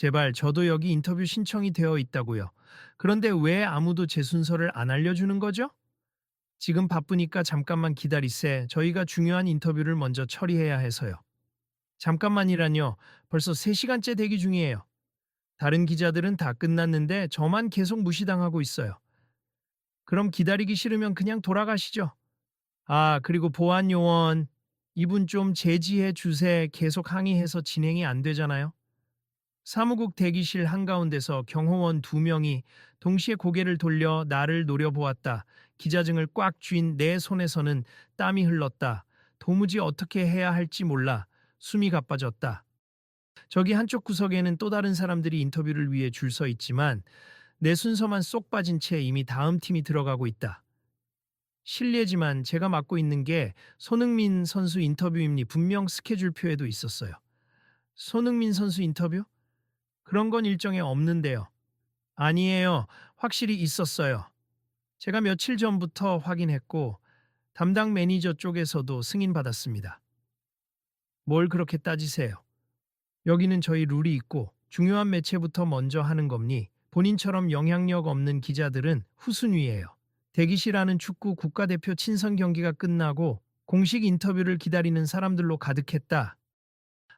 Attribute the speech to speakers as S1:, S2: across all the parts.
S1: 제발 저도 여기 인터뷰 신청이 되어 있다고요. 그런데 왜 아무도 제 순서를 안 알려주는 거죠? 지금 바쁘니까 잠깐만 기다리세. 저희가 중요한 인터뷰를 먼저 처리해야 해서요. 잠깐만이라뇨. 벌써 3시간째 대기 중이에요. 다른 기자들은 다 끝났는데 저만 계속 무시당하고 있어요. 그럼 기다리기 싫으면 그냥 돌아가시죠. 아, 그리고 보안 요원. 이분 좀 제지해 주세. 계속 항의해서 진행이 안 되잖아요. 사무국 대기실 한가운데서 경호원 2명이 동시에 고개를 돌려 나를 노려보았다. 기자증을 꽉 쥔 내 손에서는 땀이 흘렀다. 도무지 어떻게 해야 할지 몰라 숨이 가빠졌다. 저기 한쪽 구석에는 또 다른 사람들이 인터뷰를 위해 줄 서 있지만 내 순서만 쏙 빠진 채 이미 다음 팀이 들어가고 있다. 실례지만 제가 맡고 있는 게 손흥민 선수 인터뷰입니 분명 스케줄표에도 있었어요. 손흥민 선수 인터뷰? 그런 건 일정에 없는데요. 아니에요. 확실히 있었어요. 제가 며칠 전부터 확인했고 담당 매니저 쪽에서도 승인받았습니다. 뭘 그렇게 따지세요? 여기는 저희 룰이 있고 중요한 매체부터 먼저 하는 겁니. 본인처럼 영향력 없는 기자들은 후순위예요. 대기실 안은 축구 국가대표 친선 경기가 끝나고 공식 인터뷰를 기다리는 사람들로 가득했다.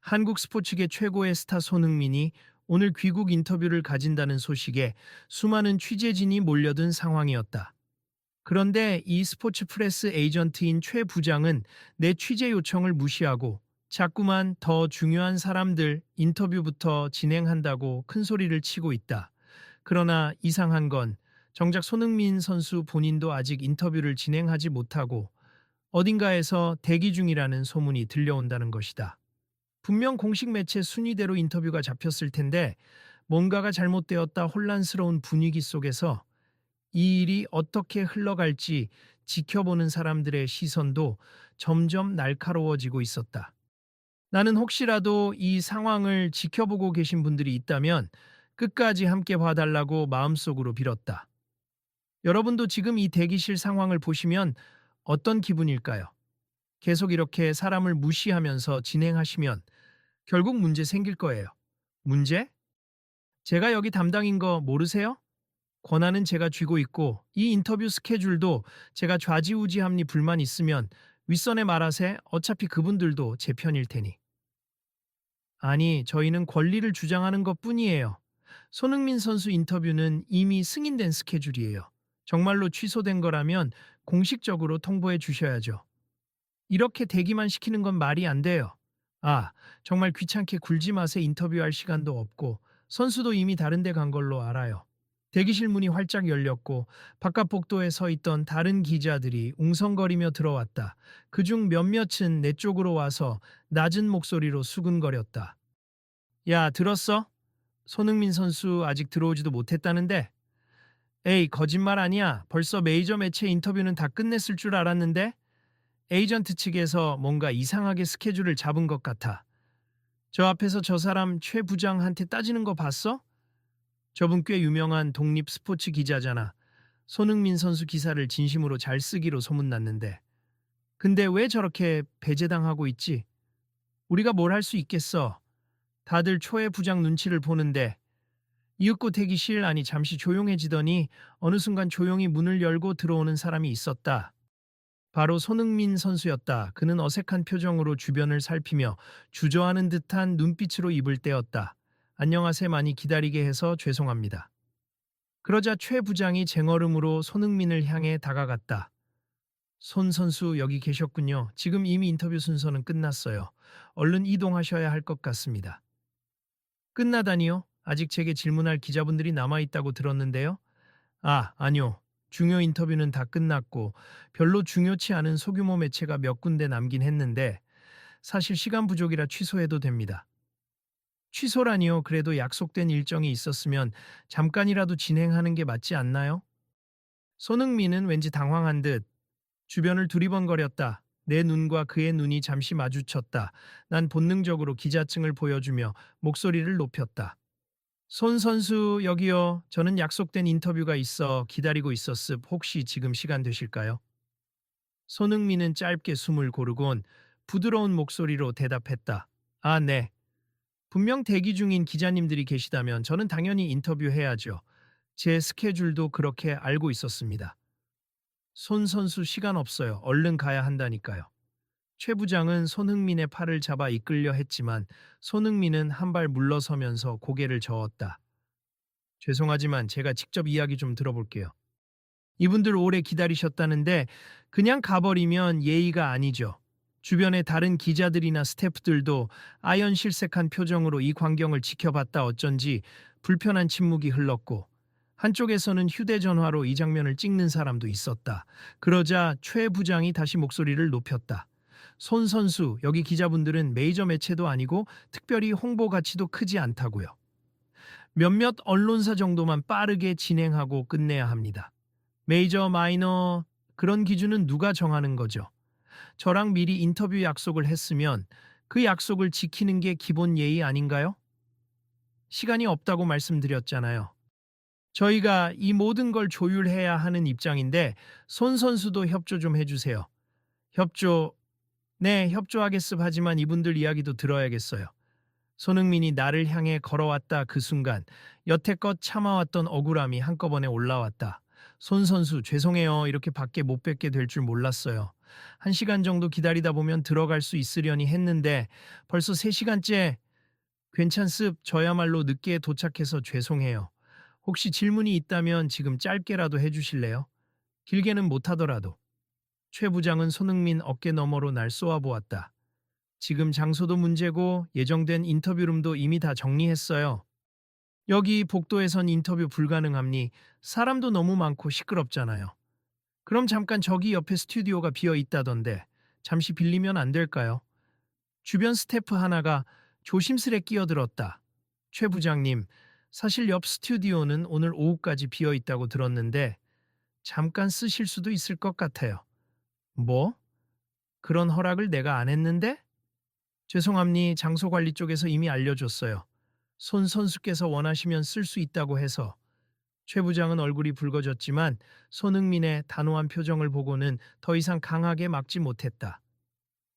S1: 한국 스포츠계 최고의 스타 손흥민이 오늘 귀국 인터뷰를 가진다는 소식에 수많은 취재진이 몰려든 상황이었다. 그런데 이 스포츠 프레스 에이전트인 최 부장은 내 취재 요청을 무시하고 자꾸만 더 중요한 사람들 인터뷰부터 진행한다고 큰 소리를 치고 있다. 그러나 이상한 건 정작 손흥민 선수 본인도 아직 인터뷰를 진행하지 못하고 어딘가에서 대기 중이라는 소문이 들려온다는 것이다. 분명 공식 매체 순위대로 인터뷰가 잡혔을 텐데 뭔가가 잘못되었다 혼란스러운 분위기 속에서 이 일이 어떻게 흘러갈지 지켜보는 사람들의 시선도 점점 날카로워지고 있었다. 나는 혹시라도 이 상황을 지켜보고 계신 분들이 있다면 끝까지 함께 봐달라고 마음속으로 빌었다. 여러분도 지금 이 대기실 상황을 보시면 어떤 기분일까요? 계속 이렇게 사람을 무시하면서 진행하시면 결국 문제 생길 거예요. 문제? 제가 여기 담당인 거 모르세요? 권한은 제가 쥐고 있고 이 인터뷰 스케줄도 제가 좌지우지함니 불만 있으면 윗선에 말하세. 어차피 그분들도 제 편일 테니. 아니, 저희는 권리를 주장하는 것 뿐이에요. 손흥민 선수 인터뷰는 이미 승인된 스케줄이에요. 정말로 취소된 거라면 공식적으로 통보해 주셔야죠. 이렇게 대기만 시키는 건 말이 안 돼요. 아, 정말 귀찮게 굴지 마세. 인터뷰할 시간도 없고 선수도 이미 다른 데 간 걸로 알아요. 대기실 문이 활짝 열렸고 바깥 복도에 서 있던 다른 기자들이 웅성거리며 들어왔다. 그중 몇몇은 내 쪽으로 와서 낮은 목소리로 수근거렸다. 야, 들었어? 손흥민 선수 아직 들어오지도 못했다는데? 에이, 거짓말 아니야. 벌써 메이저 매체 인터뷰는 다 끝냈을 줄 알았는데? 에이전트 측에서 뭔가 이상하게 스케줄을 잡은 것 같아. 저 앞에서 저 사람 최 부장한테 따지는 거 봤어? 저분 꽤 유명한 독립 스포츠 기자잖아. 손흥민 선수 기사를 진심으로 잘 쓰기로 소문났는데. 근데 왜 저렇게 배제당하고 있지? 우리가 뭘 할 수 있겠어? 다들 초회 부장 눈치를 보는데 이윽고 대기실 안이 잠시 조용해지더니 어느 순간 조용히 문을 열고 들어오는 사람이 있었다. 바로 손흥민 선수였다. 그는 어색한 표정으로 주변을 살피며 주저하는 듯한 눈빛으로 입을 떼었다. 안녕하세요. 많이 기다리게 해서 죄송합니다. 그러자 최 부장이 쟁얼음으로 손흥민을 향해 다가갔다. 손 선수 여기 계셨군요. 지금 이미 인터뷰 순서는 끝났어요. 얼른 이동하셔야 할 것 같습니다. 끝나다니요? 아직 제게 질문할 기자분들이 남아있다고 들었는데요. 아, 아니요. 중요 인터뷰는 다 끝났고 별로 중요치 않은 소규모 매체가 몇 군데 남긴 했는데 사실 시간 부족이라 취소해도 됩니다. 취소라니요. 그래도 약속된 일정이 있었으면 잠깐이라도 진행하는 게 맞지 않나요? 손흥민은 왠지 당황한 듯 주변을 두리번거렸다. 내 눈과 그의 눈이 잠시 마주쳤다. 난 본능적으로 기자증을 보여주며 목소리를 높였다. 손 선수 여기요. 저는 약속된 인터뷰가 있어 기다리고 있었습. 혹시 지금 시간 되실까요? 손흥민은 짧게 숨을 고르곤 부드러운 목소리로 대답했다. 아, 네. 분명 대기 중인 기자님들이 계시다면 저는 당연히 인터뷰해야죠. 제 스케줄도 그렇게 알고 있었습니다. 손 선수 시간 없어요. 얼른 가야 한다니까요. 최 부장은 손흥민의 팔을 잡아 이끌려 했지만 손흥민은 한 발 물러서면서 고개를 저었다. 죄송하지만 제가 직접 이야기 좀 들어볼게요. 이분들 오래 기다리셨다는데 그냥 가버리면 예의가 아니죠. 주변의 다른 기자들이나 스태프들도 아연실색한 표정으로 이 광경을 지켜봤다 어쩐지 불편한 침묵이 흘렀고 한쪽에서는 휴대전화로 이 장면을 찍는 사람도 있었다. 그러자 최 부장이 다시 목소리를 높였다. 손 선수, 여기 기자분들은 메이저 매체도 아니고 특별히 홍보 가치도 크지 않다고요. 몇몇 언론사 정도만 빠르게 진행하고 끝내야 합니다. 메이저, 마이너 그런 기준은 누가 정하는 거죠? 저랑 미리 인터뷰 약속을 했으면 그 약속을 지키는 게 기본 예의 아닌가요? 시간이 없다고 말씀드렸잖아요. 저희가 이 모든 걸 조율해야 하는 입장인데 손 선수도 협조 좀 해주세요. 협조, 네, 협조하겠습 하지만 이분들 이야기도 들어야겠어요. 손흥민이 나를 향해 걸어왔다 그 순간 여태껏 참아왔던 억울함이 한꺼번에 올라왔다. 손 선수 죄송해요. 이렇게 밖에 못 뵙게 될 줄 몰랐어요. 1시간 정도 기다리다 보면 들어갈 수 있으려니 했는데 벌써 3시간째 괜찮습. 저야말로 늦게 도착해서 죄송해요. 혹시 질문이 있다면 지금 짧게라도 해주실래요? 길게는 못하더라도. 최 부장은 손흥민 어깨 너머로 날 쏘아보았다. 지금 장소도 문제고 예정된 인터뷰룸도 이미 다 정리했어요. 여기 복도에선 인터뷰 불가능합니? 사람도 너무 많고 시끄럽잖아요. 그럼 잠깐 저기 옆에 스튜디오가 비어 있다던데 잠시 빌리면 안 될까요? 주변 스태프 하나가 조심스레 끼어들었다. 최 부장님, 사실 옆 스튜디오는 오늘 오후까지 비어 있다고 들었는데 잠깐 쓰실 수도 있을 것 같아요. 뭐? 그런 허락을 내가 안 했는데? 죄송합니 장소 관리 쪽에서 이미 알려줬어요. 손 선수께서 원하시면 쓸 수 있다고 해서. 최 부장은 얼굴이 붉어졌지만 손흥민의 단호한 표정을 보고는 더 이상 강하게 막지 못했다.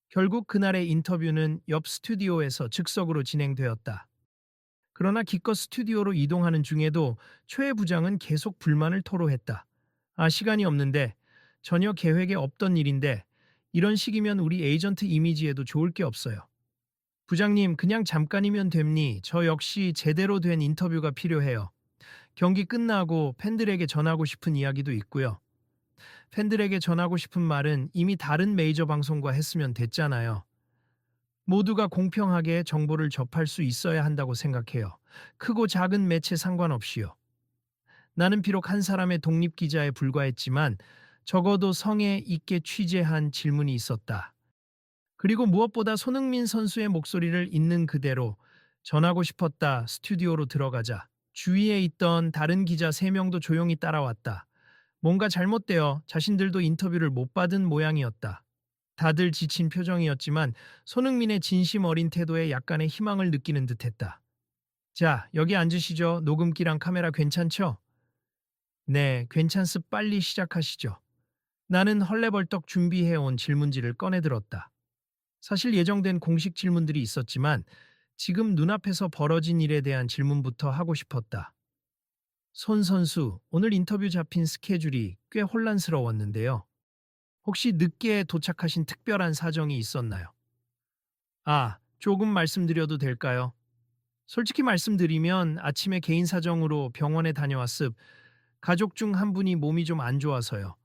S1: 결국 그날의 인터뷰는 옆 스튜디오에서 즉석으로 진행되었다. 그러나 기껏 스튜디오로 이동하는 중에도 최 부장은 계속 불만을 토로했다. 아, 시간이 없는데, 전혀 계획에 없던 일인데, 이런 식이면 우리 에이전트 이미지에도 좋을 게 없어요. 부장님, 그냥 잠깐이면 됩니. 저 역시 제대로 된 인터뷰가 필요해요. 경기 끝나고 팬들에게 전하고 싶은 이야기도 있고요. 팬들에게 전하고 싶은 말은 이미 다른 메이저 방송과 했으면 됐잖아요. 모두가 공평하게 정보를 접할 수 있어야 한다고 생각해요. 크고 작은 매체 상관없이요. 나는 비록 한 사람의 독립기자에 불과했지만 적어도 성에 있게 취재한 질문이 있었다. 그리고 무엇보다 손흥민 선수의 목소리를 있는 그대로 전하고 싶었다. 스튜디오로 들어가자 주위에 있던 다른 기자 3명도 조용히 따라왔다. 뭔가 잘못되어 자신들도 인터뷰를 못 받은 모양이었다. 다들 지친 표정이었지만 손흥민의 진심 어린 태도에 약간의 희망을 느끼는 듯했다. 자, 여기 앉으시죠. 녹음기랑 카메라 괜찮죠? 네, 괜찮습. 빨리 시작하시죠. 나는 헐레벌떡 준비해온 질문지를 꺼내들었다. 사실 예정된 공식 질문들이 있었지만 지금 눈앞에서 벌어진 일에 대한 질문부터 하고 싶었다. 손 선수, 오늘 인터뷰 잡힌 스케줄이 꽤 혼란스러웠는데요. 혹시 늦게 도착하신 특별한 사정이 있었나요? 아, 조금 말씀드려도 될까요? 솔직히 말씀드리면 아침에 개인 사정으로 병원에 다녀왔습. 가족 중 한 분이 몸이 좀 안 좋아서요.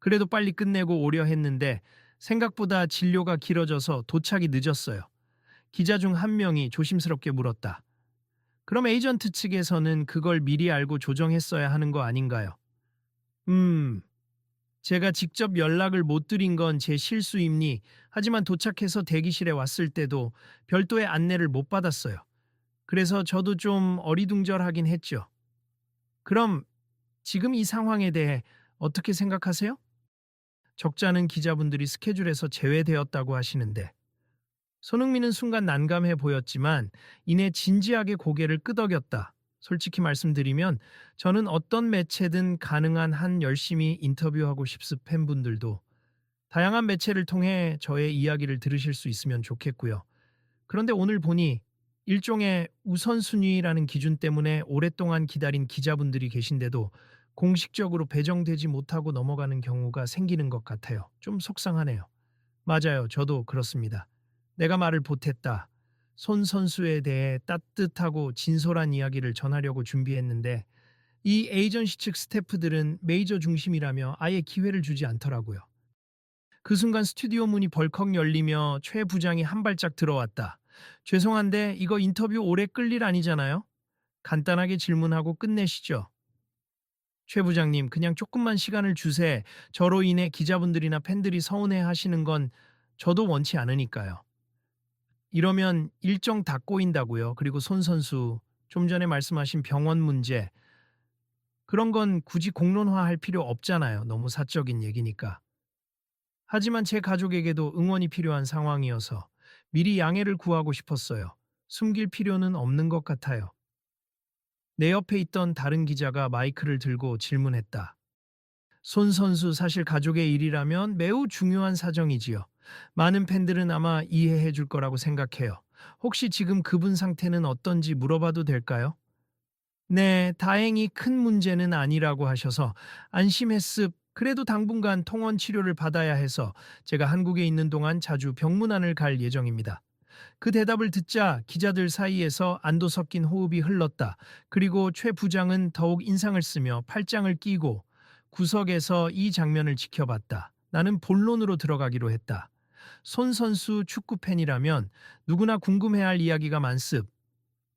S1: 그래도 빨리 끝내고 오려 했는데 생각보다 진료가 길어져서 도착이 늦었어요. 기자 중 한 명이 조심스럽게 물었다. 그럼 에이전트 측에서는 그걸 미리 알고 조정했어야 하는 거 아닌가요? 제가 직접 연락을 못 드린 건 제 실수입니. 하지만 도착해서 대기실에 왔을 때도 별도의 안내를 못 받았어요. 그래서 저도 좀 어리둥절하긴 했죠. 그럼 지금 이 상황에 대해 어떻게 생각하세요? 적잖은 기자분들이 스케줄에서 제외되었다고 하시는데 손흥민은 순간 난감해 보였지만 이내 진지하게 고개를 끄덕였다. 솔직히 말씀드리면 저는 어떤 매체든 가능한 한 열심히 인터뷰하고 싶습. 팬분들도 다양한 매체를 통해 저의 이야기를 들으실 수 있으면 좋겠고요. 그런데 오늘 보니 일종의 우선순위라는 기준 때문에 오랫동안 기다린 기자분들이 계신데도 공식적으로 배정되지 못하고 넘어가는 경우가 생기는 것 같아요. 좀 속상하네요. 맞아요. 저도 그렇습니다. 내가 말을 못했다. 손 선수에 대해 따뜻하고 진솔한 이야기를 전하려고 준비했는데 이 에이전시 측 스태프들은 메이저 중심이라며 아예 기회를 주지 않더라고요. 그 순간 스튜디오 문이 벌컥 열리며 최 부장이 한 발짝 들어왔다. 죄송한데 이거 인터뷰 오래 끌 일 아니잖아요? 간단하게 질문하고 끝내시죠. 최 부장님, 그냥 조금만 시간을 주세. 저로 인해 기자분들이나 팬들이 서운해 하시는 건 저도 원치 않으니까요. 이러면 일정 다 꼬인다고요. 그리고 손 선수, 좀 전에 말씀하신 병원 문제, 그런 건 굳이 공론화할 필요 없잖아요. 너무 사적인 얘기니까. 하지만 제 가족에게도 응원이 필요한 상황이어서 미리 양해를 구하고 싶었어요. 숨길 필요는 없는 것 같아요. 내 옆에 있던 다른 기자가 마이크를 들고 질문했다. 손 선수 사실 가족의 일이라면 매우 중요한 사정이지요. 많은 팬들은 아마 이해해 줄 거라고 생각해요. 혹시 지금 그분 상태는 어떤지 물어봐도 될까요? 네, 다행히 큰 문제는 아니라고 하셔서 안심했습. 그래도 당분간 통원 치료를 받아야 해서 제가 한국에 있는 동안 자주 병문안을 갈 예정입니다. 그 대답을 듣자 기자들 사이에서 안도 섞인 호흡이 흘렀다. 그리고 최 부장은 더욱 인상을 쓰며 팔짱을 끼고 구석에서 이 장면을 지켜봤다. 나는 본론으로 들어가기로 했다. 손 선수 축구 팬이라면 누구나 궁금해할 이야기가 많습.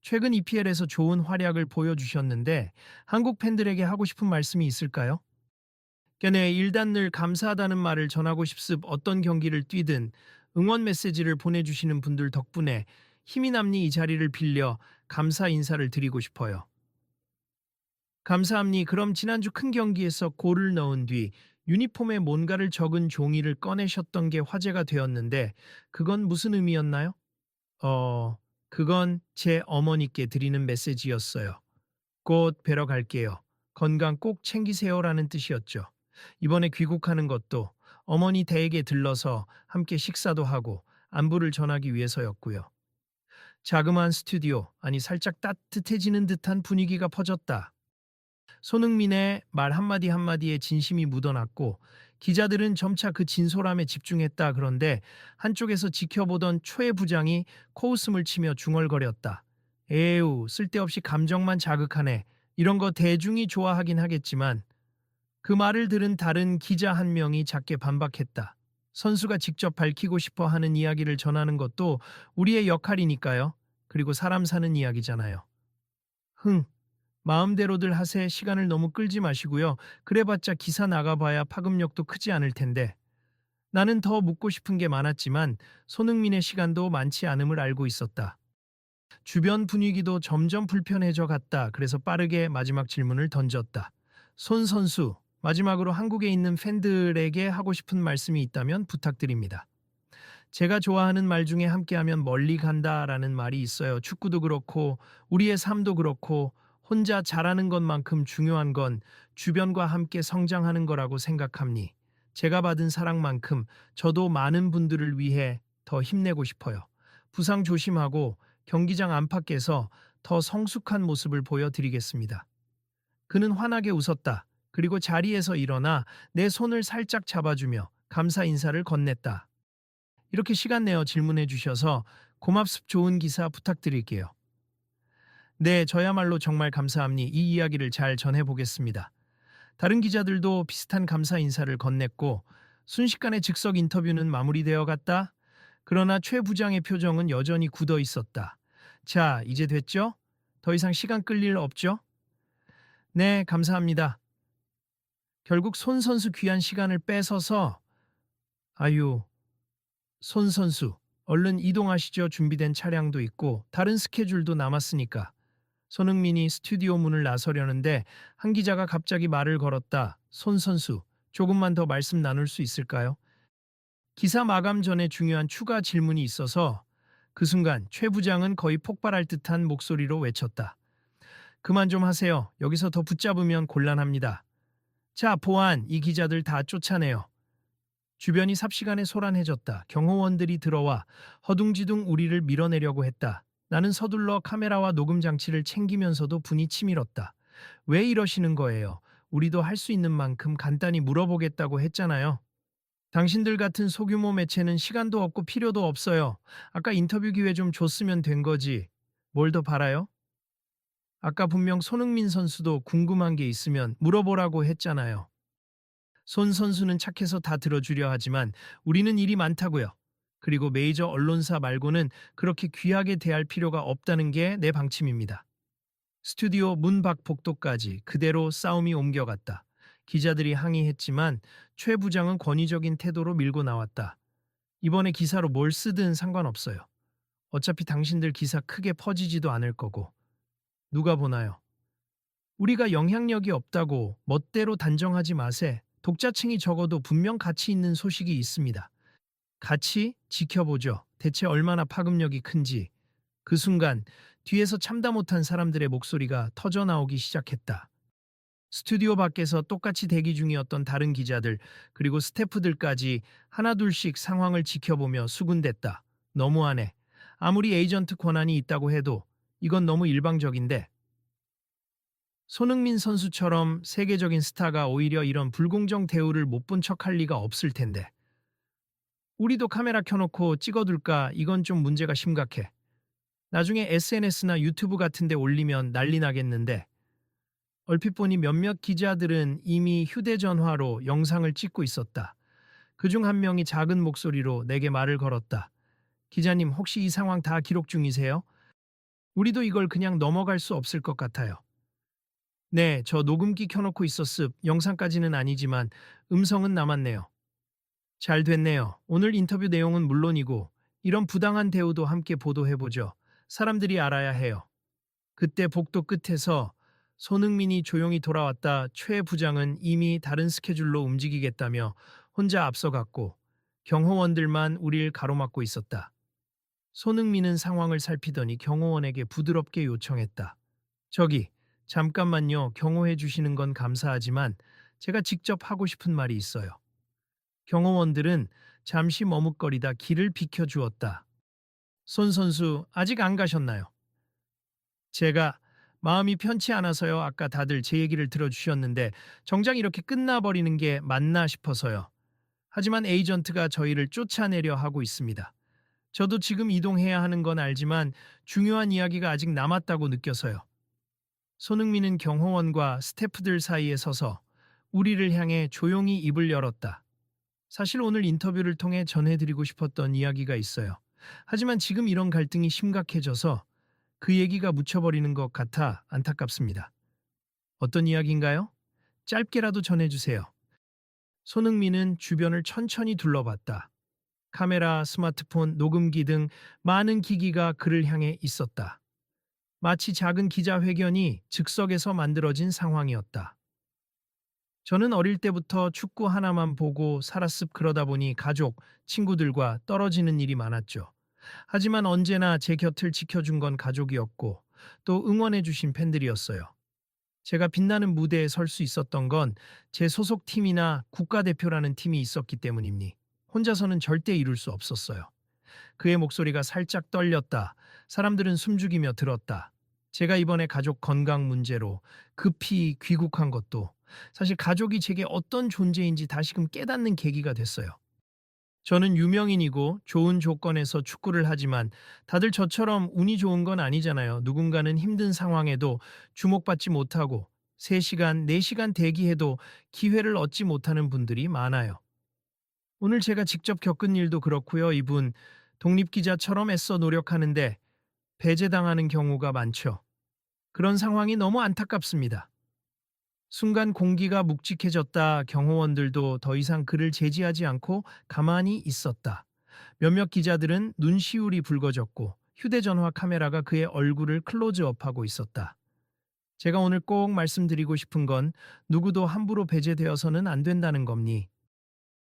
S1: 최근 EPL에서 좋은 활약을 보여주셨는데 한국 팬들에게 하고 싶은 말씀이 있을까요? 걔네 일단 늘 감사하다는 말을 전하고 싶습. 어떤 경기를 뛰든 응원 메시지를 보내주시는 분들 덕분에 힘이 남니 이 자리를 빌려 감사 인사를 드리고 싶어요. 감사합니. 그럼 지난주 큰 경기에서 골을 넣은 뒤 유니폼에 뭔가를 적은 종이를 꺼내셨던 게 화제가 되었는데 그건 무슨 의미였나요? 어, 그건 제 어머니께 드리는 메시지였어요. 곧 뵈러 갈게요. 건강 꼭 챙기세요라는 뜻이었죠. 이번에 귀국하는 것도 어머니 댁에 들러서 함께 식사도 하고 안부를 전하기 위해서였고요. 자그마한 스튜디오, 아니 살짝 따뜻해지는 듯한 분위기가 퍼졌다. 손흥민의 말 한마디 한마디에 진심이 묻어났고 기자들은 점차 그 진솔함에 집중했다. 그런데 한쪽에서 지켜보던 초의 부장이 코웃음을 치며 중얼거렸다. 에우, 쓸데없이 감정만 자극하네. 이런 거 대중이 좋아하긴 하겠지만 그 말을 들은 다른 기자 한 명이 작게 반박했다. 선수가 직접 밝히고 싶어 하는 이야기를 전하는 것도 우리의 역할이니까요. 그리고 사람 사는 이야기잖아요. 흥, 마음대로들 하세. 시간을 너무 끌지 마시고요. 그래봤자 기사 나가봐야 파급력도 크지 않을 텐데. 나는 더 묻고 싶은 게 많았지만 손흥민의 시간도 많지 않음을 알고 있었다. 주변 분위기도 점점 불편해져 갔다. 그래서 빠르게 마지막 질문을 던졌다. 손 선수, 마지막으로 한국에 있는 팬들에게 하고 싶은 말씀이 있다면 부탁드립니다. 제가 좋아하는 말 중에 함께하면 멀리 간다라는 말이 있어요. 축구도 그렇고 우리의 삶도 그렇고 혼자 잘하는 것만큼 중요한 건 주변과 함께 성장하는 거라고 생각합니. 제가 받은 사랑만큼 저도 많은 분들을 위해 더 힘내고 싶어요. 부상 조심하고 경기장 안팎에서 더 성숙한 모습을 보여드리겠습니다. 그는 환하게 웃었다. 그리고 자리에서 일어나 내 손을 살짝 잡아주며 감사 인사를 건넸다. 이렇게 시간 내어 질문해 주셔서 고맙습. 좋은 기사 부탁드릴게요. 네, 저야말로 정말 감사합니. 이 이야기를 잘 전해보겠습니다. 다른 기자들도 비슷한 감사 인사를 건넸고 순식간에 즉석 인터뷰는 마무리되어 갔다. 그러나 최 부장의 표정은 여전히 굳어 있었다. 자, 이제 됐죠? 더 이상 시간 끌 일 없죠? 네, 감사합니다. 결국 손 선수 귀한 시간을 뺏어서 아유, 손 선수, 얼른 이동하시죠. 준비된 차량도 있고 다른 스케줄도 남았으니까. 손흥민이 스튜디오 문을 나서려는데 한 기자가 갑자기 말을 걸었다. 손 선수, 조금만 더 말씀 나눌 수 있을까요? 기사 마감 전에 중요한 추가 질문이 있어서 그 순간 최 부장은 거의 폭발할 듯한 목소리로 외쳤다. 그만 좀 하세요. 여기서 더 붙잡으면 곤란합니다. 자, 보안, 이 기자들 다 쫓아내요. 주변이 삽시간에 소란해졌다. 경호원들이 들어와 허둥지둥 우리를 밀어내려고 했다. 나는 서둘러 카메라와 녹음 장치를 챙기면서도 분이 치밀었다. 왜 이러시는 거예요? 우리도 할 수 있는 만큼 간단히 물어보겠다고 했잖아요. 당신들 같은 소규모 매체는 시간도 없고 필요도 없어요. 아까 인터뷰 기회 좀 줬으면 된 거지. 뭘 더 바라요? 아까 분명 손흥민 선수도 궁금한 게 있으면 물어보라고 했잖아요. 손 선수는 착해서 다 들어주려 하지만 우리는 일이 많다고요. 그리고 메이저 언론사 말고는 그렇게 귀하게 대할 필요가 없다는 게 내 방침입니다. 스튜디오 문 밖 복도까지 그대로 싸움이 옮겨갔다. 기자들이 항의했지만 최 부장은 권위적인 태도로 밀고 나왔다. 이번에 기사로 뭘 쓰든 상관없어요. 어차피 당신들 기사 크게 퍼지지도 않을 거고. 누가 보나요? 우리가 영향력이 없다고 멋대로 단정하지 마세. 독자층이 적어도 분명 가치 있는 소식이 있습니다. 같이 지켜보죠. 대체 얼마나 파급력이 큰지. 그 순간 뒤에서 참다 못한 사람들의 목소리가 터져 나오기 시작했다. 스튜디오 밖에서 똑같이 대기 중이었던 다른 기자들 그리고 스태프들까지 하나둘씩 상황을 지켜보며 수군댔다. 너무하네. 아무리 에이전트 권한이 있다고 해도 이건 너무 일방적인데. 손흥민 선수처럼 세계적인 스타가 오히려 이런 불공정 대우를 못 본 척할 리가 없을 텐데. 우리도 카메라 켜놓고 찍어둘까? 이건 좀 문제가 심각해. 나중에 SNS나 유튜브 같은 데 올리면 난리 나겠는데. 얼핏 보니 몇몇 기자들은 이미 휴대전화로 영상을 찍고 있었다. 그중 한 명이 작은 목소리로 내게 말을 걸었다. 기자님, 혹시 이 상황 다 기록 중이세요? 우리도 이걸 그냥 넘어갈 수 없을 것 같아요. 네, 저 녹음기 켜놓고 있었습. 영상까지는 아니지만 음성은 남았네요. 잘 됐네요. 오늘 인터뷰 내용은 물론이고 이런 부당한 대우도 함께 보도해보죠. 사람들이 알아야 해요. 그때 복도 끝에서 손흥민이 조용히 돌아왔다. 최 부장은 이미 다른 스케줄로 움직이겠다며 혼자 앞서갔고 경호원들만 우릴 가로막고 있었다. 손흥민은 상황을 살피더니 경호원에게 부드럽게 요청했다. 저기, 잠깐만요. 경호해 주시는 건 감사하지만 제가 직접 하고 싶은 말이 있어요. 경호원들은 잠시 머뭇거리다 길을 비켜주었다. 손 선수, 아직 안 가셨나요? 제가 마음이 편치 않아서요. 아까 다들 제 얘기를 들어주셨는데 정작 이렇게 끝나버리는 게 맞나 싶어서요. 하지만 에이전트가 저희를 쫓아내려 하고 있습니다. 저도 지금 이동해야 하는 건 알지만 중요한 이야기가 아직 남았다고 느껴서요. 손흥민은 경호원과 스태프들 사이에 서서 우리를 향해 조용히 입을 열었다. 사실 오늘 인터뷰를 통해 전해드리고 싶었던 이야기가 있어요. 하지만 지금 이런 갈등이 심각해져서 그 얘기가 묻혀버리는 것 같아 안타깝습니다. 어떤 이야기인가요? 짧게라도 전해주세요. 손흥민은 주변을 천천히 둘러봤다. 카메라, 스마트폰, 녹음기 등 많은 기기가 그를 향해 있었다. 마치 작은 기자회견이 즉석에서 만들어진 상황이었다. 저는 어릴 때부터 축구 하나만 보고 살았습. 그러다 보니 가족, 친구들과 떨어지는 일이 많았죠. 하지만 언제나 제 곁을 지켜준 건 가족이었고 또 응원해주신 팬들이었어요. 제가 빛나는 무대에 설 수 있었던 건 제 소속 팀이나 국가대표라는 팀이 있었기 때문입니. 혼자서는 절대 이룰 수 없었어요. 그의 목소리가 살짝 떨렸다. 사람들은 숨죽이며 들었다. 제가 이번에 가족 건강 문제로 급히 귀국한 것도 사실 가족이 제게 어떤 존재인지 다시금 깨닫는 계기가 됐어요. 저는 유명인이고 좋은 조건에서 축구를 하지만 다들 저처럼 운이 좋은 건 아니잖아요. 누군가는 힘든 상황에도 주목받지 못하고 3시간, 4시간 대기해도 기회를 얻지 못하는 분들이 많아요. 오늘 제가 직접 겪은 일도 그렇고요. 이분 독립기자처럼 애써 노력하는데 배제당하는 경우가 많죠. 그런 상황이 너무 안타깝습니다. 순간 공기가 묵직해졌다. 경호원들도 더 이상 그를 제지하지 않고 가만히 있었다. 몇몇 기자들은 눈시울이 붉어졌고 휴대전화 카메라가 그의 얼굴을 클로즈업하고 있었다. 제가 오늘 꼭 말씀드리고 싶은 건 누구도 함부로 배제되어서는 안 된다는 겁니.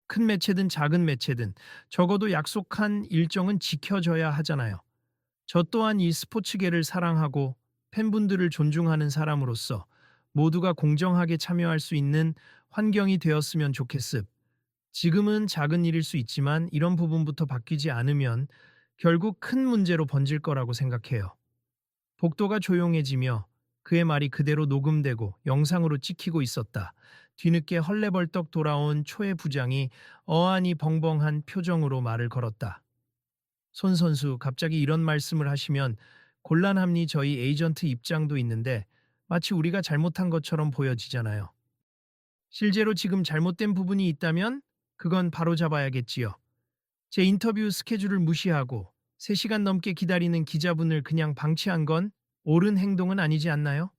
S1: 큰 매체든 작은 매체든 적어도 약속한 일정은 지켜져야 하잖아요. 저 또한 이 스포츠계를 사랑하고 팬분들을 존중하는 사람으로서 모두가 공정하게 참여할 수 있는 환경이 되었으면 좋겠습. 지금은 작은 일일 수 있지만 이런 부분부터 바뀌지 않으면 결국 큰 문제로 번질 거라고 생각해요. 복도가 조용해지며 그의 말이 그대로 녹음되고 영상으로 찍히고 있었다. 뒤늦게 헐레벌떡 돌아온 초의 부장이 어안이 벙벙한 표정으로 말을 걸었다. 손 선수, 갑자기 이런 말씀을 하시면 곤란함니. 저희 에이전트 입장도 있는데 마치 우리가 잘못한 것처럼 보여지잖아요. 실제로 지금 잘못된 부분이 있다면 그건 바로 잡아야겠지요. 제 인터뷰 스케줄을 무시하고 3시간 넘게 기다리는 기자분을 그냥 방치한 건 옳은 행동은 아니지 않나요?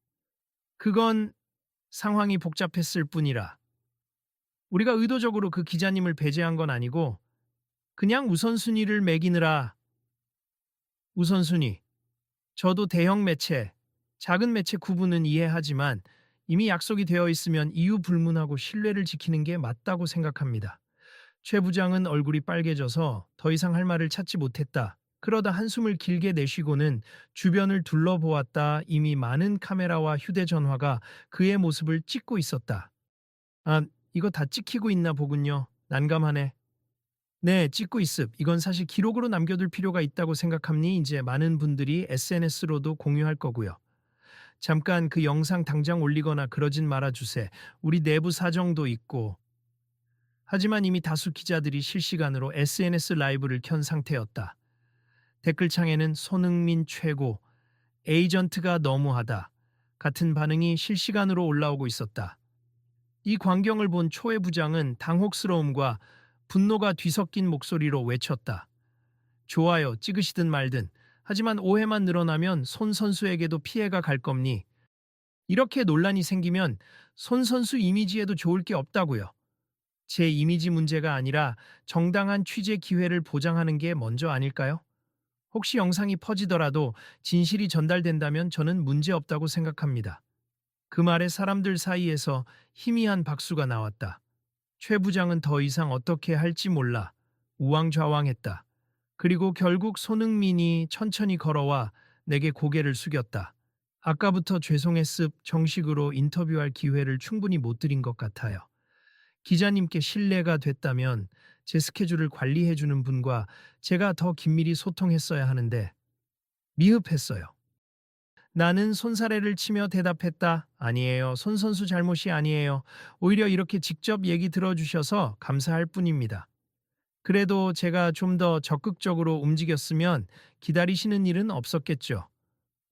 S1: 그건 상황이 복잡했을 뿐이라. 우리가 의도적으로 그 기자님을 배제한 건 아니고 그냥 우선순위를 매기느라. 우선순위. 저도 대형 매체, 작은 매체 구분은 이해하지만 이미 약속이 되어 있으면 이유 불문하고 신뢰를 지키는 게 맞다고 생각합니다. 최 부장은 얼굴이 빨개져서 더 이상 할 말을 찾지 못했다. 그러다 한숨을 길게 내쉬고는 주변을 둘러보았다. 이미 많은 카메라와 휴대전화가 그의 모습을 찍고 있었다. 아, 이거 다 찍히고 있나 보군요. 난감하네. 네, 찍고 있습. 이건 사실 기록으로 남겨둘 필요가 있다고 생각합니. 이제 많은 분들이 SNS로도 공유할 거고요. 잠깐 그 영상 당장 올리거나 그러진 말아주세. 우리 내부 사정도 있고. 하지만 이미 다수 기자들이 실시간으로 SNS 라이브를 켠 상태였다. 댓글창에는 손흥민 최고, 에이전트가 너무하다 같은 반응이 실시간으로 올라오고 있었다. 이 광경을 본 초의 부장은 당혹스러움과 분노가 뒤섞인 목소리로 외쳤다. 좋아요, 찍으시든 말든. 하지만 오해만 늘어나면 손 선수에게도 피해가 갈 겁니. 이렇게 논란이 생기면 손 선수 이미지에도 좋을 게 없다고요. 제 이미지 문제가 아니라 정당한 취재 기회를 보장하는 게 먼저 아닐까요? 혹시 영상이 퍼지더라도 진실이 전달된다면 저는 문제 없다고 생각합니다. 그 말에 사람들 사이에서 희미한 박수가 나왔다. 최 부장은 더 이상 어떻게 할지 몰라 우왕좌왕했다. 그리고 결국 손흥민이 천천히 걸어와 내게 고개를 숙였다. 아까부터 죄송했습. 정식으로 인터뷰할 기회를 충분히 못 드린 것 같아요. 기자님께 신뢰가 됐다면 제 스케줄을 관리해주는 분과 제가 더 긴밀히 소통했어야 하는데 미흡했어요. 나는 손사래를 치며 대답했다. 아니에요. 손 선수 잘못이 아니에요. 오히려 이렇게 직접 얘기 들어주셔서 감사할 뿐입니다. 그래도 제가 좀 더 적극적으로 움직였으면 기다리시는 일은 없었겠죠.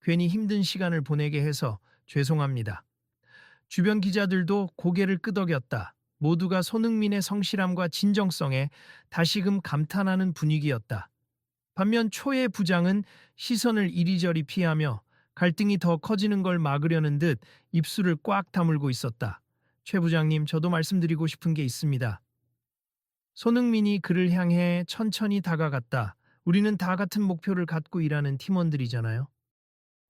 S1: 괜히 힘든 시간을 보내게 해서 죄송합니다. 주변 기자들도 고개를 끄덕였다. 모두가 손흥민의 성실함과 진정성에 다시금 감탄하는 분위기였다. 반면 초의 부장은 시선을 이리저리 피하며 갈등이 더 커지는 걸 막으려는 듯 입술을 꽉 다물고 있었다. 최 부장님, 저도 말씀드리고 싶은 게 있습니다. 손흥민이 그를 향해 천천히 다가갔다. 우리는 다 같은 목표를 갖고 일하는 팀원들이잖아요.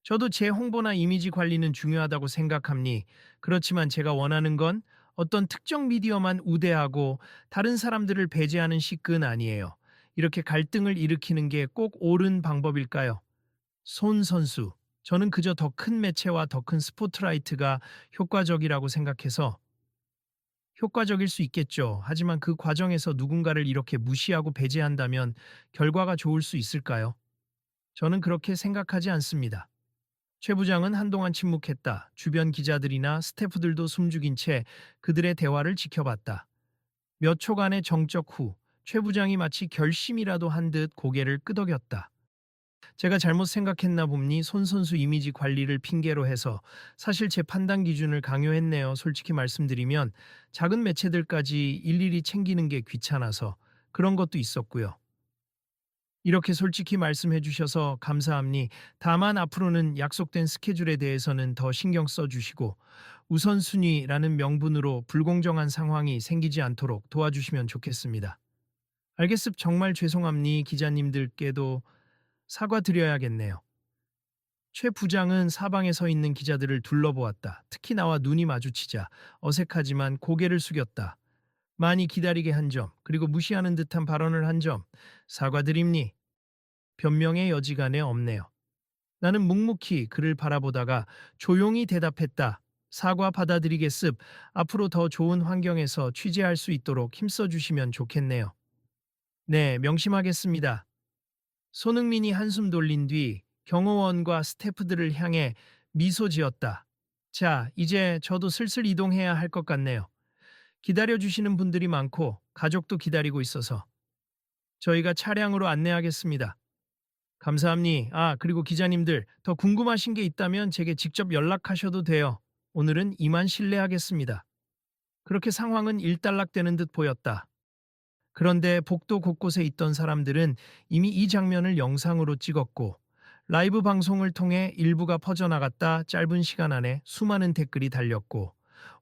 S1: 저도 제 홍보나 이미지 관리는 중요하다고 생각합니. 그렇지만 제가 원하는 건 어떤 특정 미디어만 우대하고 다른 사람들을 배제하는 식은 아니에요. 이렇게 갈등을 일으키는 게 꼭 옳은 방법일까요? 손 선수, 저는 그저 더 큰 매체와 더 큰 스포트라이트가 효과적이라고 생각해서 효과적일 수 있겠죠. 하지만 그 과정에서 누군가를 이렇게 무시하고 배제한다면 결과가 좋을 수 있을까요? 저는 그렇게 생각하지 않습니다. 최 부장은 한동안 침묵했다. 주변 기자들이나 스태프들도 숨죽인 채 그들의 대화를 지켜봤다. 몇 초간의 정적 후 최 부장이 마치 결심이라도 한 듯 고개를 끄덕였다. 제가 잘못 생각했나 봅니. 손 선수 이미지 관리를 핑계로 해서 사실 제 판단 기준을 강요했네요. 솔직히 말씀드리면 작은 매체들까지 일일이 챙기는 게 귀찮아서 그런 것도 있었고요. 이렇게 솔직히 말씀해 주셔서 감사합니. 다만 앞으로는 약속된 스케줄에 대해서는 더 신경 써 주시고 우선순위라는 명분으로 불공정한 상황이 생기지 않도록 도와주시면 좋겠습니다. 알겠습. 정말 죄송합니. 기자님들께도 사과드려야겠네요. 최 부장은 사방에 서 있는 기자들을 둘러보았다. 특히 나와 눈이 마주치자 어색하지만 고개를 숙였다. 많이 기다리게 한 점, 그리고 무시하는 듯한 발언을 한 점, 사과드립니. 변명의 여지가 내 없네요. 나는 묵묵히 그를 바라보다가 조용히 대답했다. 사과 받아들이겠습. 앞으로 더 좋은 환경에서 취재할 수 있도록 힘써 주시면 좋겠네요. 네, 명심하겠습니다. 손흥민이 한숨 돌린 뒤 경호원과 스태프들을 향해 미소 지었다. 자, 이제 저도 슬슬 이동해야 할 것 같네요. 기다려주시는 분들이 많고 가족도 기다리고 있어서 저희가 차량으로 안내하겠습니다. 감사합니다. 아, 그리고 기자님들 더 궁금하신 게 있다면 제게 직접 연락하셔도 돼요. 오늘은 이만 실례하겠습니다. 그렇게 상황은 일단락되는 듯 보였다. 그런데 복도 곳곳에 있던 사람들은 이미 이 장면을 영상으로 찍었고 라이브 방송을 통해 일부가 퍼져나갔다. 짧은 시간 안에 수많은 댓글이 달렸고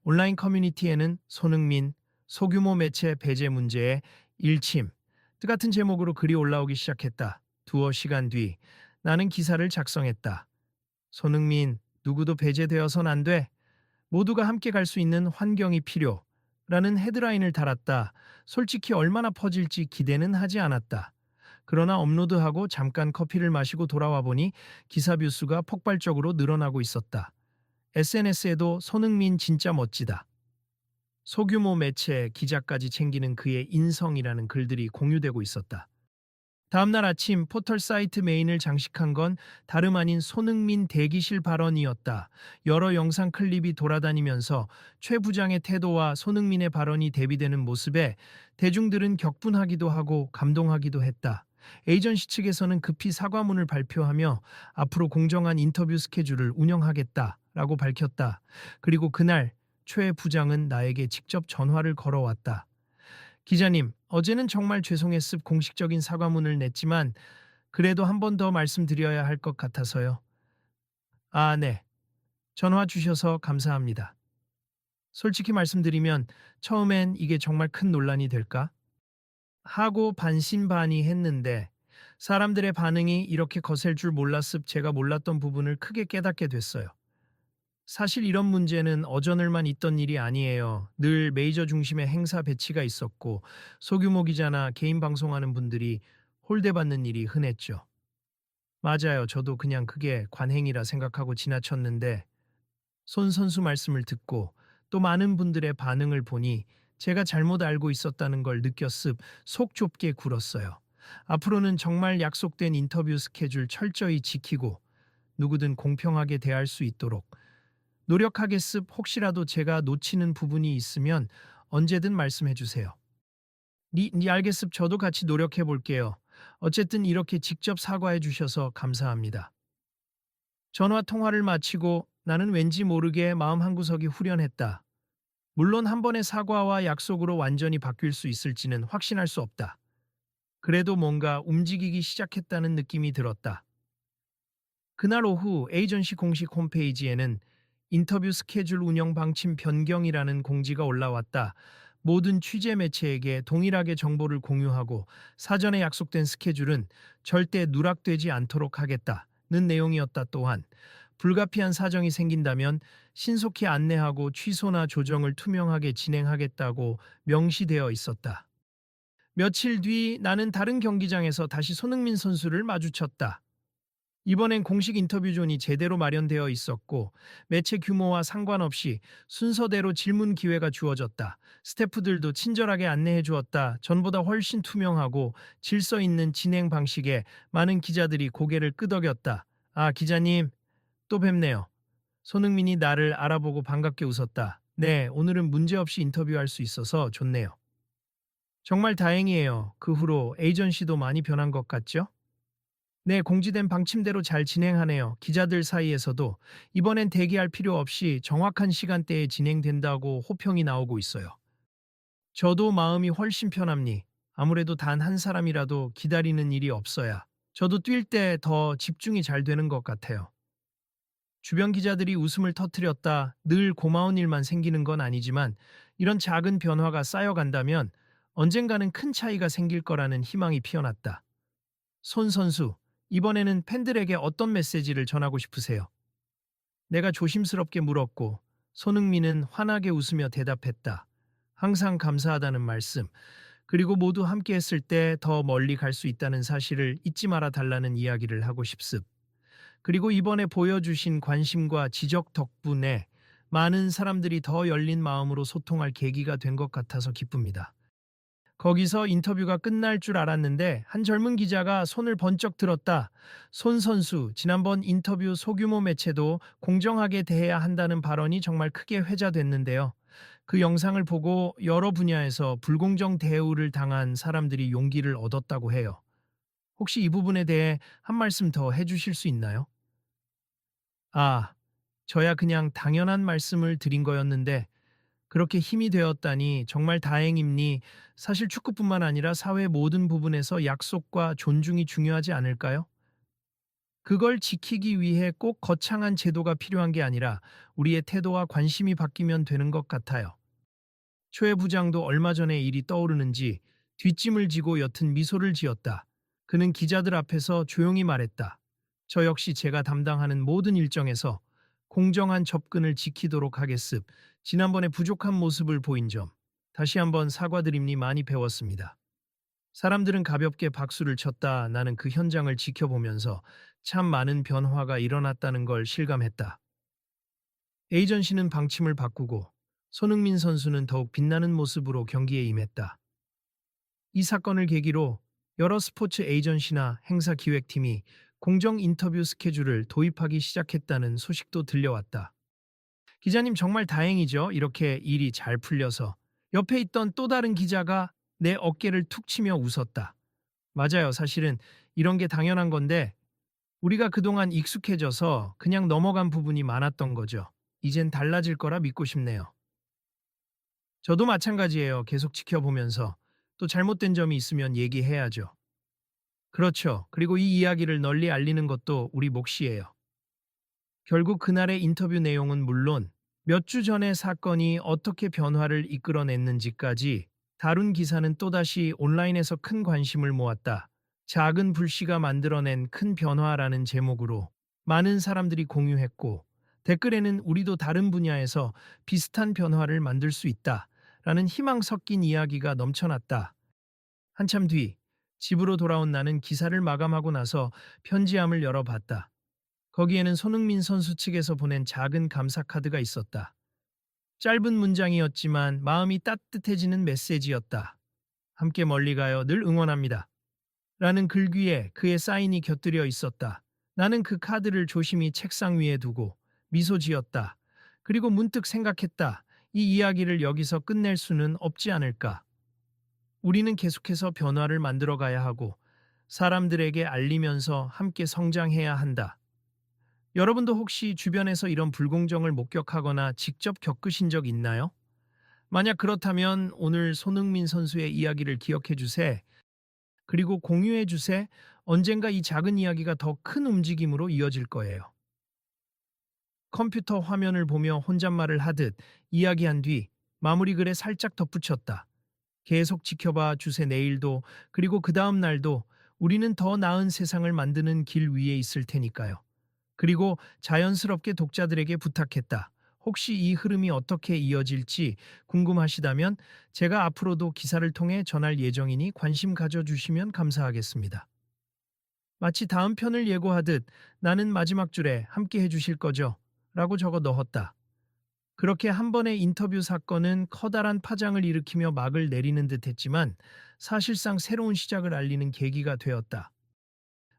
S1: 온라인 커뮤니티에는 손흥민, 소규모 매체 배제 문제에 일침 같은 제목으로 글이 올라오기 시작했다. 두어 시간 뒤 나는 기사를 작성했다. 손흥민, 누구도 배제되어선 안 돼. 모두가 함께 갈 수 있는 환경이 필요. 라는 헤드라인을 달았다. 솔직히 얼마나 퍼질지 기대는 하지 않았다. 그러나 업로드하고 잠깐 커피를 마시고 돌아와 보니 기사 뷰수가 폭발적으로 늘어나고 있었다. SNS에도 손흥민 진짜 멋지다. 소규모 매체, 기자까지 챙기는 그의 인성이라는 글들이 공유되고 있었다. 다음날 아침 포털 사이트 메인을 장식한 건 다름 아닌 손흥민 대기실 발언이었다. 여러 영상 클립이 돌아다니면서 최 부장의 태도와 손흥민의 발언이 대비되는 모습에 대중들은 격분하기도 하고 감동하기도 했다. 에이전시 측에서는 급히 사과문을 발표하며 앞으로 공정한 인터뷰 스케줄을 운영하겠다라고 밝혔다. 그리고 그날 최 부장은 나에게 직접 전화를 걸어왔다. 기자님, 어제는 정말 죄송했습 공식적인 사과문을 냈지만 그래도 한 번 더 말씀드려야 할 것 같아서요. 아, 네. 전화 주셔서 감사합니다. 솔직히 말씀드리면 처음엔 이게 정말 큰 논란이 될까? 하고 반신반의했는데 사람들의 반응이 이렇게 거셀 줄 몰랐습. 제가 몰랐던 부분을 크게 깨닫게 됐어요. 사실 이런 문제는 어저늘만 있던 일이 아니에요. 늘 메이저 중심의 행사 배치가 있었고 소규모 기자나 개인 방송하는 분들이 홀대받는 일이 흔했죠. 맞아요. 저도 그냥 그게 관행이라 생각하고 지나쳤는데 손 선수 말씀을 듣고 또 많은 분들의 반응을 보니 제가 잘못 알고 있었다는 걸 느꼈습. 속 좁게 굴었어요. 앞으로는 정말 약속된 인터뷰 스케줄 철저히 지키고 누구든 공평하게 대할 수 있도록 노력하겠습. 혹시라도 제가 놓치는 부분이 있으면 언제든 말씀해 주세요. 알겠습. 저도 같이 노력해 볼게요. 어쨌든 이렇게 직접 사과해 주셔서 감사합니다. 전화 통화를 마치고 나는 왠지 모르게 마음 한구석이 후련했다. 물론 한 번의 사과와 약속으로 완전히 바뀔 수 있을지는 확신할 수 없다. 그래도 뭔가 움직이기 시작했다는 느낌이 들었다. 그날 오후 에이전시 공식 홈페이지에는 인터뷰 스케줄 운영 방침 변경이라는 공지가 올라왔다. 모든 취재 매체에게 동일하게 정보를 공유하고 사전에 약속된 스케줄은 절대 누락되지 않도록 하겠다는 내용이었다. 또한 불가피한 사정이 생긴다면 신속히 안내하고 취소나 조정을 투명하게 진행하겠다고 명시되어 있었다. 며칠 뒤 나는 다른 경기장에서 다시 손흥민 선수를 마주쳤다. 이번엔 공식 인터뷰 존이 제대로 마련되어 있었고 매체 규모와 상관없이 순서대로 질문 기회가 주어졌다. 스태프들도 친절하게 안내해 주었다. 전보다 훨씬 투명하고 질서 있는 진행 방식에 많은 기자들이 고개를 끄덕였다. 아, 기자님, 또 뵙네요. 손흥민이 나를 알아보고 반갑게 웃었다. 네, 오늘은 문제없이 인터뷰할 수 있어서 좋네요. 정말 다행이에요. 그 후로 에이전시도 많이 변한 것 같죠? 네, 공지된 방침대로 잘 진행하네요. 기자들 사이에서도 이번엔 대기할 필요 없이 정확한 시간대에 진행된다고 호평이 나오고 있어요. 저도 마음이 훨씬 편합니. 아무래도 단 한 사람이라도 기다리는 일이 없어야 저도 뛸 때 더 집중이 잘 되는 것 같아요. 주변 기자들이 웃음을 터뜨렸다. 늘 고마운 일만 생기는 건 아니지만 이런 작은 변화가 쌓여간다면 언젠가는 큰 차이가 생길 거라는 희망이 피어났다. 손 선수, 이번에는 팬들에게 어떤 메시지를 전하고 싶으세요? 내가 조심스럽게 물었고 손흥민은 환하게 웃으며 대답했다. 항상 감사하다는 말씀, 그리고 모두 함께 했을 때 더 멀리 갈 수 있다는 사실을 잊지 말아 달라는 이야기를 하고 싶습. 그리고 이번에 보여주신 관심과 지적 덕분에 많은 사람들이 더 열린 마음으로 소통할 계기가 된 것 같아서 기쁩니다. 거기서 인터뷰가 끝날 줄 알았는데 한 젊은 기자가 손을 번쩍 들었다. 손 선수, 지난번 인터뷰 소규모 매체도 공정하게 대해야 한다는 발언이 정말 크게 회자됐는데요. 그 영상을 보고 여러 분야에서 불공정 대우를 당한 사람들이 용기를 얻었다고 해요. 혹시 이 부분에 대해 한 말씀 더 해주실 수 있나요? 아, 저야 그냥 당연한 말씀을 드린 거였는데 그렇게 힘이 되었다니 정말 다행입니. 사실 축구뿐만 아니라 사회 모든 부분에서 약속과 존중이 중요하지 않을까요? 그걸 지키기 위해 꼭 거창한 제도가 필요한 게 아니라 우리의 태도와 관심이 바뀌면 되는 것 같아요. 초회 부장도 얼마 전에 일이 떠오르는지 뒷짐을 지고 옅은 미소를 지었다. 그는 기자들 앞에서 조용히 말했다. 저 역시 제가 담당하는 모든 일정에서 공정한 접근을 지키도록 하겠습. 지난번에 부족한 모습을 보인 점 다시 한번 사과드립니. 많이 배웠습니다. 사람들은 가볍게 박수를 쳤다. 나는 그 현장을 지켜보면서 참 많은 변화가 일어났다는 걸 실감했다. 에이전시는 방침을 바꾸고 손흥민 선수는 더욱 빛나는 모습으로 경기에 임했다. 이 사건을 계기로 여러 스포츠 에이전시나 행사 기획팀이 공정 인터뷰 스케줄을 도입하기 시작했다는 소식도 들려왔다. 기자님 정말 다행이죠. 이렇게 일이 잘 풀려서. 옆에 있던 또 다른 기자가 내 어깨를 툭 치며 웃었다. 맞아요. 사실은 이런 게 당연한 건데 우리가 그동안 익숙해져서 그냥 넘어간 부분이 많았던 거죠. 이젠 달라질 거라 믿고 싶네요. 저도 마찬가지예요. 계속 지켜보면서 또 잘못된 점이 있으면 얘기해야죠. 그렇죠. 그리고 이 이야기를 널리 알리는 것도 우리 몫이에요. 결국 그날의 인터뷰 내용은 물론 몇 주 전의 사건이 어떻게 변화를 이끌어냈는지까지 다룬 기사는 또다시 온라인에서 큰 관심을 모았다. 작은 불씨가 만들어낸 큰 변화라는 제목으로 많은 사람들이 공유했고 댓글에는 우리도 다른 분야에서 비슷한 변화를 만들 수 있다. 라는 희망 섞인 이야기가 넘쳐났다. 한참 뒤 집으로 돌아온 나는 기사를 마감하고 나서 편지함을 열어봤다. 거기에는 손흥민 선수 측에서 보낸 작은 감사 카드가 있었다. 짧은 문장이었지만 마음이 따뜻해지는 메시지였다. 함께 멀리 가요. 늘 응원합니다. 라는 글귀에 그의 사인이 곁들여 있었다. 나는 그 카드를 조심히 책상 위에 두고 미소 지었다. 그리고 문득 생각했다. 이 이야기를 여기서 끝낼 수는 없지 않을까. 우리는 계속해서 변화를 만들어 가야 하고 사람들에게 알리면서 함께 성장해야 한다. 여러분도 혹시 주변에서 이런 불공정을 목격하거나 직접 겪으신 적 있나요? 만약 그렇다면 오늘 손흥민 선수의 이야기를 기억해 주세. 그리고 공유해 주세. 언젠가 이 작은 이야기가 더 큰 움직임으로 이어질 거예요. 컴퓨터 화면을 보며 혼잣말을 하듯 이야기한 뒤 마무리 글에 살짝 덧붙였다. 계속 지켜봐 주세. 내일도 그리고 그 다음 날도 우리는 더 나은 세상을 만드는 길 위에 있을 테니까요. 그리고 자연스럽게 독자들에게 부탁했다. 혹시 이 흐름이 어떻게 이어질지 궁금하시다면 제가 앞으로도 기사를 통해 전할 예정이니 관심 가져주시면 감사하겠습니다. 마치 다음 편을 예고하듯 나는 마지막 줄에 함께 해주실 거죠? 라고 적어 넣었다. 그렇게 한 번의 인터뷰 사건은 커다란 파장을 일으키며 막을 내리는 듯 했지만 사실상 새로운 시작을 알리는 계기가 되었다.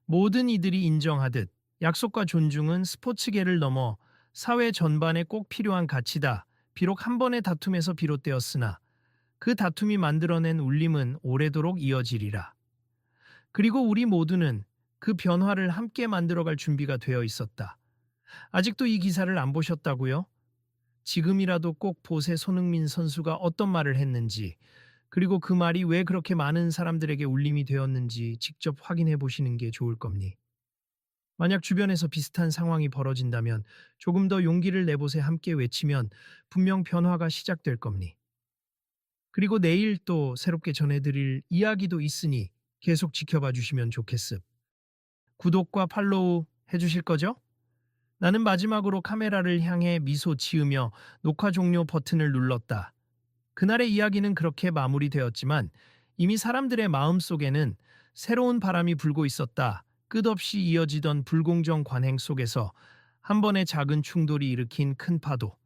S1: 모든 이들이 인정하듯 약속과 존중은 스포츠계를 넘어 사회 전반에 꼭 필요한 가치다. 비록 한 번의 다툼에서 비롯되었으나 그 다툼이 만들어낸 울림은 오래도록 이어지리라. 그리고 우리 모두는 그 변화를 함께 만들어갈 준비가 되어 있었다. 아직도 이 기사를 안 보셨다고요? 지금이라도 꼭 보세. 손흥민 선수가 어떤 말을 했는지, 그리고 그 말이 왜 그렇게 많은 사람들에게 울림이 되었는지 직접 확인해 보시는 게 좋을 겁니. 만약 주변에서 비슷한 상황이 벌어진다면 조금 더 용기를 내보세. 함께 외치면 분명 변화가 시작될 겁니. 그리고 내일 또 새롭게 전해드릴 이야기도 있으니 계속 지켜봐 주시면 좋겠습. 구독과 팔로우 해주실 거죠? 나는 마지막으로 카메라를 향해 미소 지으며 녹화 종료 버튼을 눌렀다. 그날의 이야기는 그렇게 마무리되었지만 이미 사람들의 마음속에는 새로운 바람이 불고 있었다. 끝없이 이어지던 불공정 관행 속에서 한 번의 작은 충돌이 일으킨 큰 파도.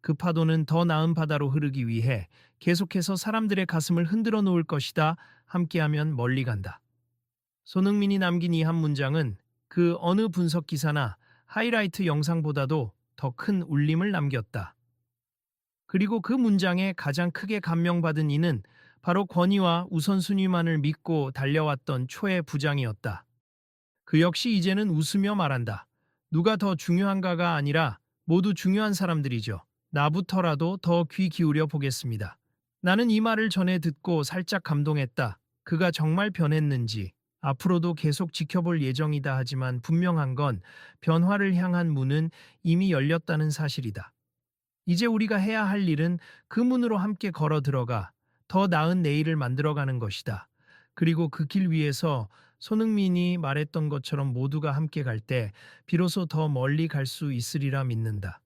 S1: 그 파도는 더 나은 바다로 흐르기 위해 계속해서 사람들의 가슴을 흔들어 놓을 것이다. 함께하면 멀리 간다. 손흥민이 남긴 이 한 문장은 그 어느 분석 기사나 하이라이트 영상보다도 더 큰 울림을 남겼다. 그리고 그 문장에 가장 크게 감명받은 이는 바로 권위와 우선순위만을 믿고 달려왔던 초의 부장이었다. 그 역시 이제는 웃으며 말한다. 누가 더 중요한가가 아니라 모두 중요한 사람들이죠. 나부터라도 더 귀 기울여 보겠습니다. 나는 이 말을 전해 듣고 살짝 감동했다. 그가 정말 변했는지, 앞으로도 계속 지켜볼 예정이다 하지만 분명한 건 변화를 향한 문은 이미 열렸다는 사실이다. 이제 우리가 해야 할 일은 그 문으로 함께 걸어 들어가 더 나은 내일을 만들어가는 것이다. 그리고 그 길 위에서 손흥민이 말했던 것처럼 모두가 함께 갈 때 비로소 더 멀리 갈 수 있으리라 믿는다.